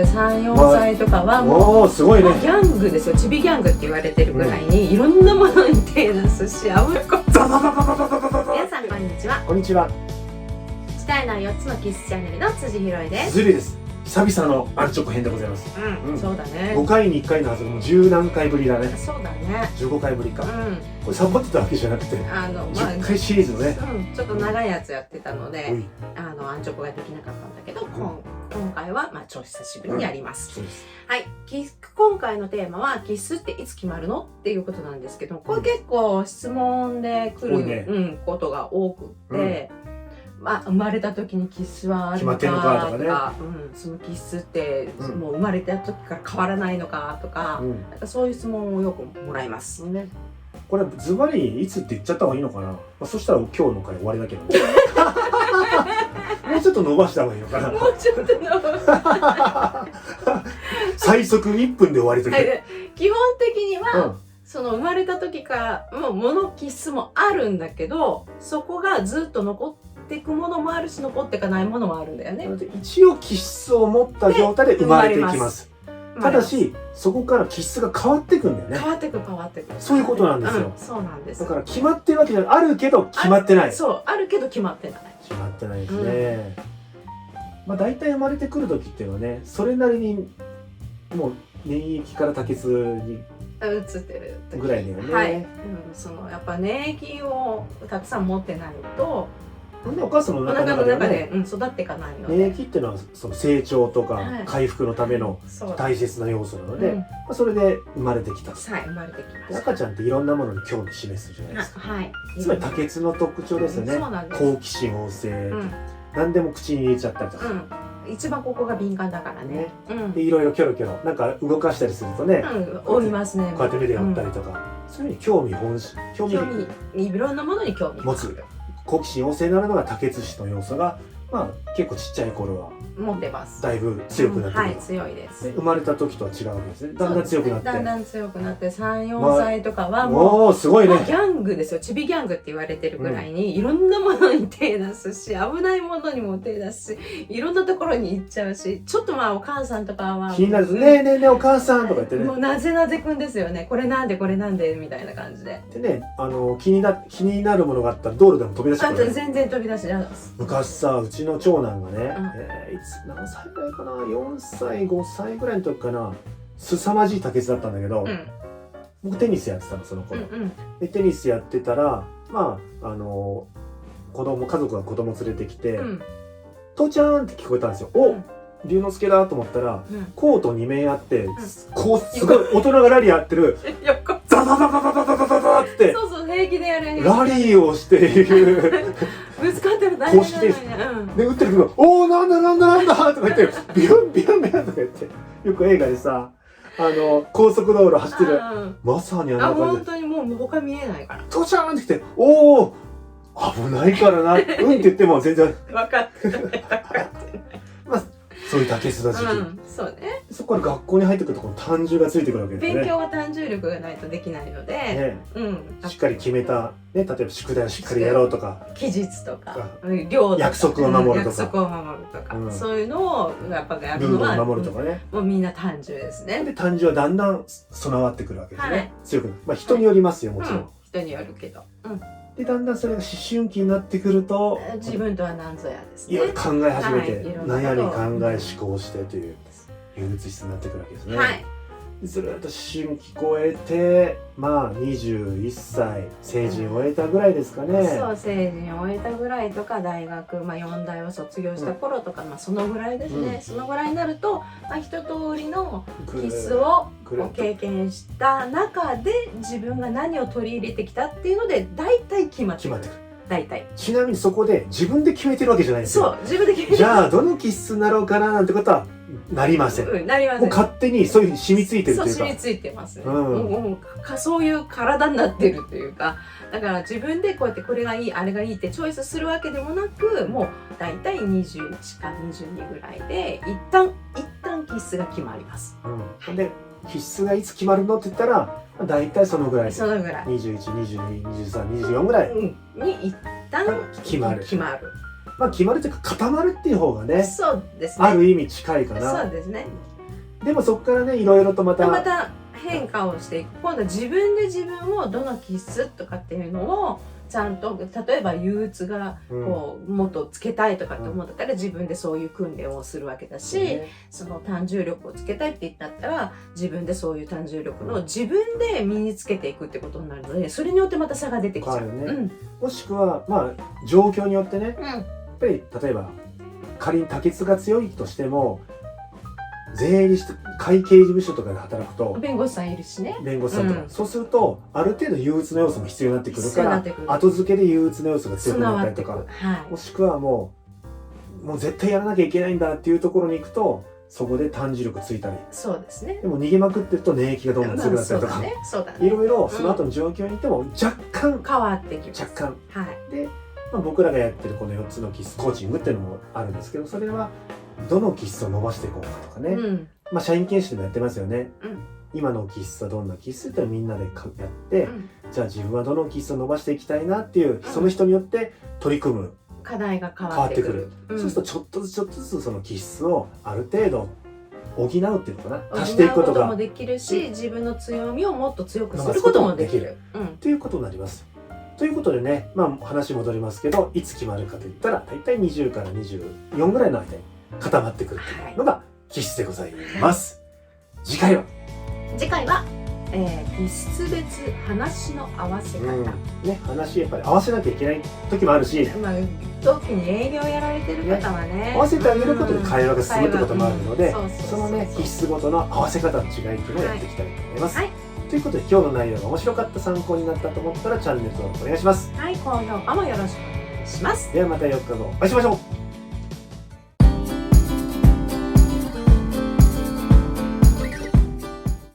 3、4歳とかはもうすごいね。ギャングですよ。チビギャングって言われてるぐらいにいろんなものに手出すし、危ないこと。皆さんこんにちは。こんにちは。したいの4つのキスチャンネルの辻ひろえです。ずりです。久々のアンチョコ編でございます。そうだね。5回に1回のはずがもう10何回ぶりだね。そうだね。15回ぶりか。これサボってたわけじゃなくて、10回シリーズのね。ちょっと長いやつやってたので、アンチョコができなかったんだけど、今回は超久しぶりにやります。はい、今回のテーマはキスっていつ決まるのっていうことなんですけど、これ結構質問で来ることが多くて。生まれた時にキスはあるのかとか、そのキスってもう生まれた時から変わらないのかとか、そういう質問をよくもらいますね。これズバリいつって言っちゃった方がいいのかな。そしたら今日の回終わりだけどね。もうちょっと伸ばした方がいいのかな。もうちょっと伸ば最速1分で終わりとき。基本的には、その生まれた時からものキスもあるんだけど、そこがずっと残っていくものもあるし、残っていかないものもあるんだよね。一応気質を持った状態で生まれていきます。ただしそこから気質が変わっていくんだよね。変わっていく変わっていく。そういうことなんですよ。そうなんです。だから決まってるわけじゃない。あるけど決まってない。そう、あるけど決まってない。決まってないですね。大体生まれてくる時っていうのはね、それなりにもう粘液から多血に移ってるぐらいだよね。はい。そのやっぱ免疫をたくさん持ってないと、お母さんの中で育っていかないので、免疫っていうのはその成長とか回復のための大切な要素なので、それで生まれてきた。はい、生まれてきました。赤ちゃんっていろんなものに興味示すじゃないですか。はい。つまり多血の特徴ですよね。好奇心旺盛。何でも口に入れちゃったりとか。一番ここが敏感だからね。でいろいろキョロキョロなんか動かしたりするとね、おりますね。こうやって目で寄ったりとか、そういうふうに興味いろんなものに興味持つ。好奇心旺盛になるのが多血種の要素が結構ちっちゃい頃は持ってます。だいぶ強くなってくる。はい、強いです。生まれた時とは違うわけですね。だんだん強くなって。だんだん強くなって3、4歳とかはもうすごいね。ギャングですよ。チビギャングって言われてるぐらいにいろんなものに手出すし、危ないものにも手出すし、いろんなところに行っちゃうし、ちょっとお母さんとかは気になる。ねえねえねえお母さんとか言ってね。もうなぜなぜくんですよね。これなんでこれなんでみたいな感じで。でね、気になるものがあったら道路でも飛び出してくる。全然飛び出しちゃう。昔さ、うちの長男がね、何歳ぐらいかな、4歳5歳ぐらいの時かな、凄まじい多血だったんだけど、僕テニスやってたのその頃。でテニスやってたら家族が子供連れてきて「父ちゃん」って聞こえたんですよ。お龍之介だと思ったら、コート2面あって、こうすごい大人がラリーやってる、ザザザザザザザザザって、そうそう、平気でやる。ラリーをしている。ぶつかってる大変だよね。で打ってるけど、おおなんだとか言って、ビュンビュンビュンとか言って、よく映画でさ、高速道路走ってる、まさにあんな感じで。本当にもう他見えないから。父ちゃんって来て、おお危ないからな、って言っても全然分かってない。そういう多血な時期。そうね。そこから学校に入ってくるとこの単純がついてくるわけですね。勉強は単純力がないとできないので、しっかり決めたね、例えば宿題をしっかりやろうとか、期日とか量とか約束を守るとか、そういうのをやっぱやるのはルールを守るとかね。もうみんな単純ですね。で単純はだんだん備わってくるわけですね。強く、人によりますよもちろん。人によるけど。でだんだんそれが思春期になってくると、自分とは何ぞやですね。いろいろ考え始めて、悩み考え思考してという憂鬱質になってくるわけですね。ずっと思春期超えて21歳成人を終えたぐらいですかね。そう、成人を終えたぐらいとか、大学4大を卒業した頃とか、そのぐらいですね。そのぐらいになると一通りのキスを経験した中で自分が何を取り入れてきたっていうので大体決まってくる。大体。ちなみにそこで自分で決めてるわけじゃないんですよ。そう、自分で決めてる。じゃあどのキスになろうかななんてことはなりません。なりません。もう勝手にそういうふうに染みついてるというか。そう、染みついてますね。そういう体になってるというか、だから自分でこうやってこれがいいあれがいいってチョイスするわけでもなく、もう大体21か22ぐらいで一旦キスが決まります。で必須がいつ決まるのって言ったら大体そのぐらい。そのぐらい。21、22、23、24ぐらいに一旦決まる。決まる。決まるというか固まるっていう方がね。そうですね。ある意味近いかな。そうですね。でもそこからねいろいろとまた変化をしていく。今度は自分で自分をどの気質とかっていうのをちゃんと、例えば憂鬱がこう、もっとつけたいとかって思ったら自分でそういう訓練をするわけだし、その単重力をつけたいって言ったら自分でそういう単重力の自分で身につけていくってことになるので、それによってまた差が出てきちゃう。もしくはまあ状況によってね、やっぱり例えば仮に多血が強いとしても税理士会計事務所とかで働くと弁護士さんいるしね、弁護士さんとか、そうするとある程度憂鬱の要素も必要になってくるから後付けで憂鬱の要素が強くなったりとか、もしくはもう絶対やらなきゃいけないんだっていうところに行くとそこで単重力ついたり、そうですね、でも逃げまくってると免疫がどんどん強くなったりとか、いろいろその後の状況にいても若干変わってきます。若干、で、僕らがやってるこの4つの気質コーチングっていうのもあるんですけど、それはどの気質を伸ばしていこうかとかね、社員研修でもやってますよね、今の気質はどんな気質ってみんなでやって、じゃあ自分はどの気質を伸ばしていきたいなっていう、その人によって取り組む課題が変わってくる。そうするとちょっとずつその気質をある程度補うっていうのかな、足していくことができるし、自分の強みをもっと強くすることもできるということになります。ということでね、話戻りますけど、いつ決まるかといったら大体20から24ぐらいの間に固まってくるというのが気質でございます。次回は気質別話の合わせ方、話やっぱり合わせなきゃいけない時もあるし、特に営業やられてる方はね、合わせてあげることで会話が進むってこともあるので、そのね気質ごとの合わせ方の違いっていうのをやっていきたいと思います。ということで今日の内容が面白かった、参考になったと思ったらチャンネル登録お願いします。高評価もよろしくお願いします。ではまた4日後お会いしましょう。